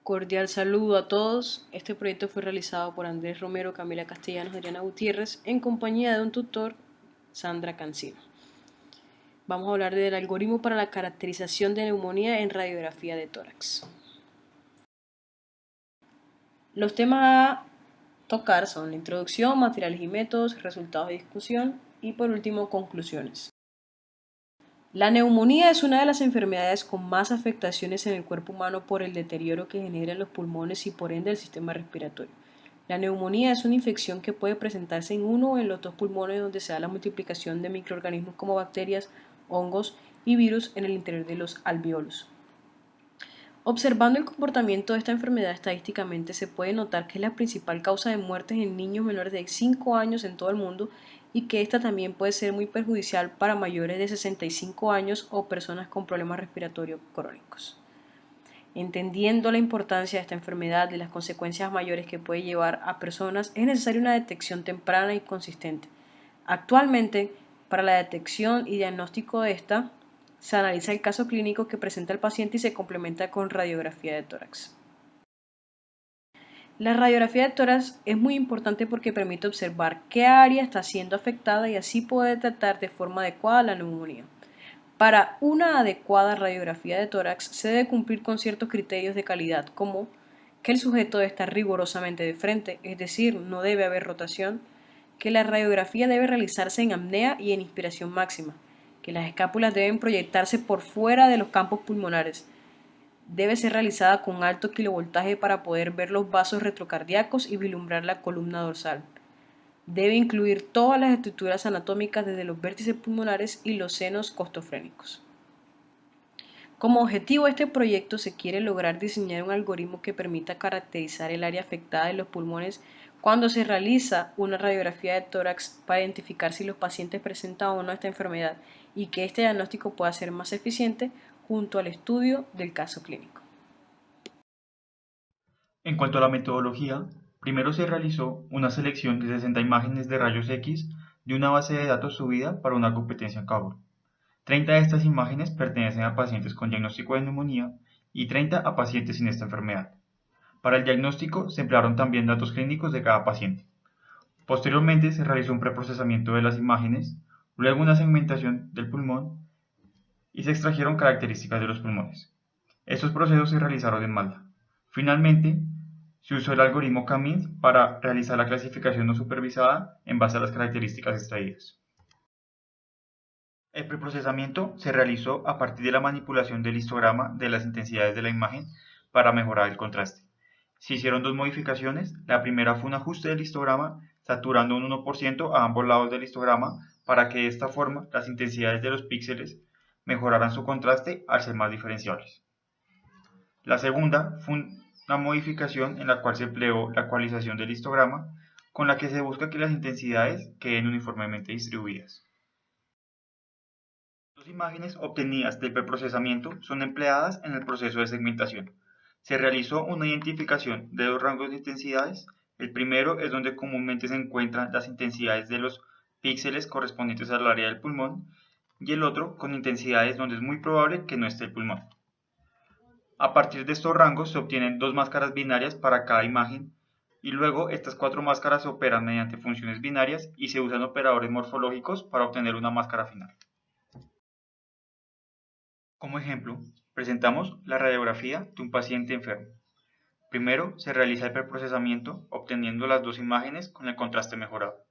Cordial saludo a todos. Este proyecto fue realizado por Andrés Romero, Camila Castellanos, Adriana Gutiérrez, en compañía de un tutor, Sandra Cancino. Vamos a hablar del algoritmo para la caracterización de neumonía en radiografía de tórax. Los temas a tocar son la introducción, materiales y métodos, resultados de discusión y por último conclusiones. La neumonía es una de las enfermedades con más afectaciones en el cuerpo humano por el deterioro que genera en los pulmones y por ende el sistema respiratorio. La neumonía es una infección que puede presentarse en uno o en los dos pulmones donde se da la multiplicación de microorganismos como bacterias, hongos y virus en el interior de los alvéolos. Observando el comportamiento de esta enfermedad estadísticamente se puede notar que es la principal causa de muertes en niños menores de 5 años en todo el mundo y que esta también puede ser muy perjudicial para mayores de 65 años o personas con problemas respiratorios crónicos. Entendiendo la importancia de esta enfermedad y las consecuencias mayores que puede llevar a personas, es necesaria una detección temprana y consistente. Actualmente, para la detección y diagnóstico de esta, se analiza el caso clínico que presenta el paciente y se complementa con radiografía de tórax. La radiografía de tórax es muy importante porque permite observar qué área está siendo afectada y así poder tratar de forma adecuada la neumonía. Para una adecuada radiografía de tórax se debe cumplir con ciertos criterios de calidad, como que el sujeto debe estar rigurosamente de frente, es decir, no debe haber rotación, que la radiografía debe realizarse en apnea y en inspiración máxima, que las escápulas deben proyectarse por fuera de los campos pulmonares, debe ser realizada con alto kilovoltaje para poder ver los vasos retrocardíacos y vislumbrar la columna dorsal. Debe incluir todas las estructuras anatómicas desde los vértices pulmonares y los senos costofrénicos. Como objetivo de este proyecto se quiere lograr diseñar un algoritmo que permita caracterizar el área afectada de los pulmones cuando se realiza una radiografía de tórax para identificar si los pacientes presentan o no esta enfermedad y que este diagnóstico pueda ser más eficiente junto al estudio del caso clínico. En cuanto a la metodología, primero se realizó una selección de 60 imágenes de rayos X de una base de datos subida para una competencia en Kaggle. 30 de estas imágenes pertenecen a pacientes con diagnóstico de neumonía y 30 a pacientes sin esta enfermedad. Para el diagnóstico se emplearon también datos clínicos de cada paciente. Posteriormente se realizó un preprocesamiento de las imágenes, luego una segmentación del pulmón y se extrajeron características de los pulmones. Estos procesos se realizaron en Malta. Finalmente, se usó el algoritmo K-means para realizar la clasificación no supervisada en base a las características extraídas. El preprocesamiento se realizó a partir de la manipulación del histograma de las intensidades de la imagen para mejorar el contraste. Se hicieron dos modificaciones. La primera fue un ajuste del histograma saturando un 1% a ambos lados del histograma para que de esta forma las intensidades de los píxeles mejoraran su contraste al ser más diferenciables. La segunda fue una modificación en la cual se empleó la ecualización del histograma con la que se busca que las intensidades queden uniformemente distribuidas. Las dos imágenes obtenidas del preprocesamiento son empleadas en el proceso de segmentación. Se realizó una identificación de dos rangos de intensidades. El primero es donde comúnmente se encuentran las intensidades de los píxeles correspondientes al área del pulmón y el otro con intensidades donde es muy probable que no esté el pulmón. A partir de estos rangos se obtienen dos máscaras binarias para cada imagen y luego estas cuatro máscaras se operan mediante funciones binarias y se usan operadores morfológicos para obtener una máscara final. Como ejemplo, presentamos la radiografía de un paciente enfermo. Primero se realiza el preprocesamiento obteniendo las dos imágenes con el contraste mejorado.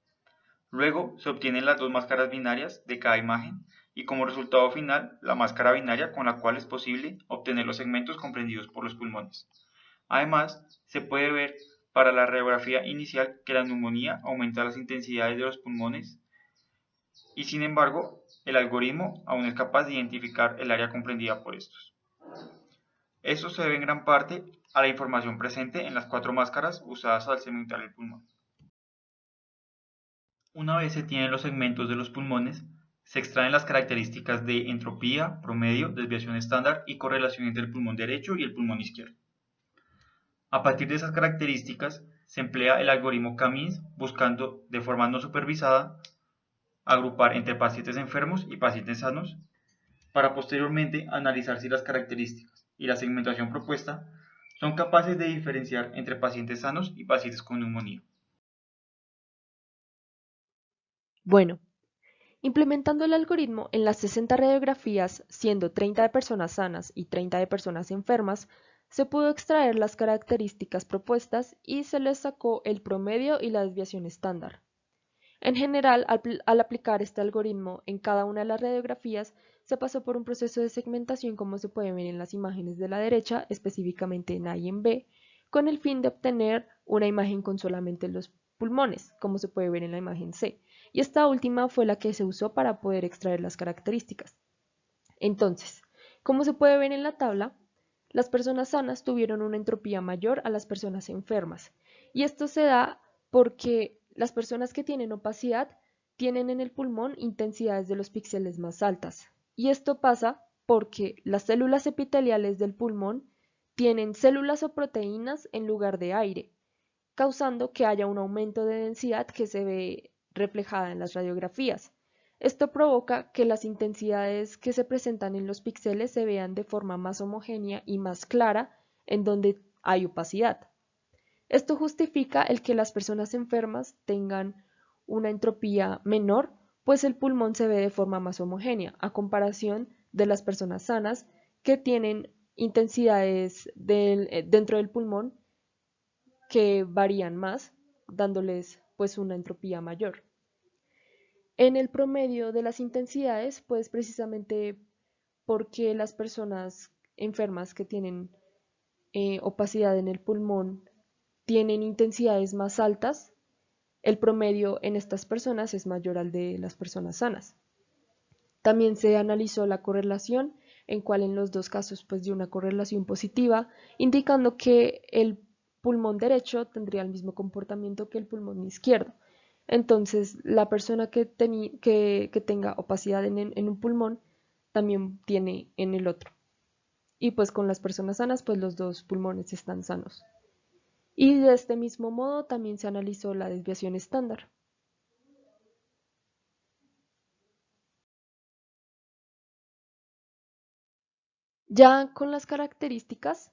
Luego se obtienen las dos máscaras binarias de cada imagen y como resultado final la máscara binaria con la cual es posible obtener los segmentos comprendidos por los pulmones. Además, se puede ver para la radiografía inicial que la neumonía aumenta las intensidades de los pulmones y sin embargo el algoritmo aún es capaz de identificar el área comprendida por estos. Esto se debe en gran parte a la información presente en las cuatro máscaras usadas al segmentar el pulmón. Una vez se tienen los segmentos de los pulmones, se extraen las características de entropía, promedio, desviación estándar y correlación entre el pulmón derecho y el pulmón izquierdo. A partir de esas características, se emplea el algoritmo K-means buscando, de forma no supervisada, agrupar entre pacientes enfermos y pacientes sanos, para posteriormente analizar si las características y la segmentación propuesta Son capaces de diferenciar entre pacientes sanos y pacientes con neumonía. Bueno, implementando el algoritmo en las 60 radiografías, siendo 30 de personas sanas y 30 de personas enfermas, se pudo extraer las características propuestas y se les sacó el promedio y la desviación estándar. En general, al aplicar este algoritmo en cada una de las radiografías, se pasó por un proceso de segmentación como se puede ver en las imágenes de la derecha, específicamente en A y en B, con el fin de obtener una imagen con solamente los pulmones, como se puede ver en la imagen C. Y esta última fue la que se usó para poder extraer las características. Entonces, como se puede ver en la tabla, las personas sanas tuvieron una entropía mayor a las personas enfermas. Y esto se da porque las personas que tienen opacidad tienen en el pulmón intensidades de los píxeles más altas. Y esto pasa porque las células epiteliales del pulmón tienen células o proteínas en lugar de aire, causando que haya un aumento de densidad que se ve reflejada en las radiografías. Esto provoca que las intensidades que se presentan en los píxeles se vean de forma más homogénea y más clara en donde hay opacidad. Esto justifica el que las personas enfermas tengan una entropía menor, pues el pulmón se ve de forma más homogénea, a comparación de las personas sanas que tienen intensidades dentro del pulmón que varían más, dándoles pues una entropía mayor. En el promedio de las intensidades, pues precisamente porque las personas enfermas que tienen opacidad en el pulmón tienen intensidades más altas, el promedio en estas personas es mayor al de las personas sanas. También se analizó la correlación, en cual en los dos casos pues dio una correlación positiva, indicando que el pulmón derecho tendría el mismo comportamiento que el pulmón izquierdo. Entonces, la persona que tenga opacidad en un pulmón también tiene en el otro. Y pues con las personas sanas, pues los dos pulmones están sanos. Y de este mismo modo también se analizó la desviación estándar. Ya con las características,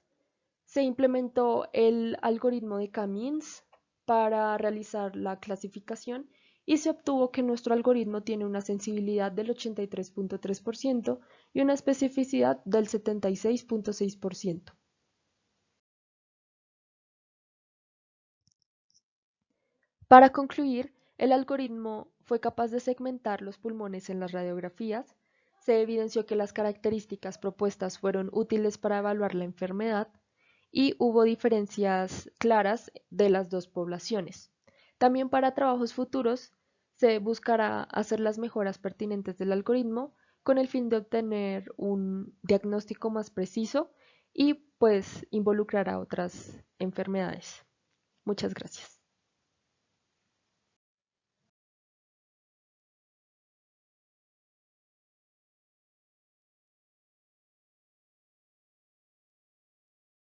se implementó el algoritmo de K-means para realizar la clasificación y se obtuvo que nuestro algoritmo tiene una sensibilidad del 83.3% y una especificidad del 76.6%. Para concluir, el algoritmo fue capaz de segmentar los pulmones en las radiografías, se evidenció que las características propuestas fueron útiles para evaluar la enfermedad y hubo diferencias claras de las dos poblaciones. También para trabajos futuros se buscará hacer las mejoras pertinentes del algoritmo con el fin de obtener un diagnóstico más preciso y pues involucrar a otras enfermedades. Muchas gracias.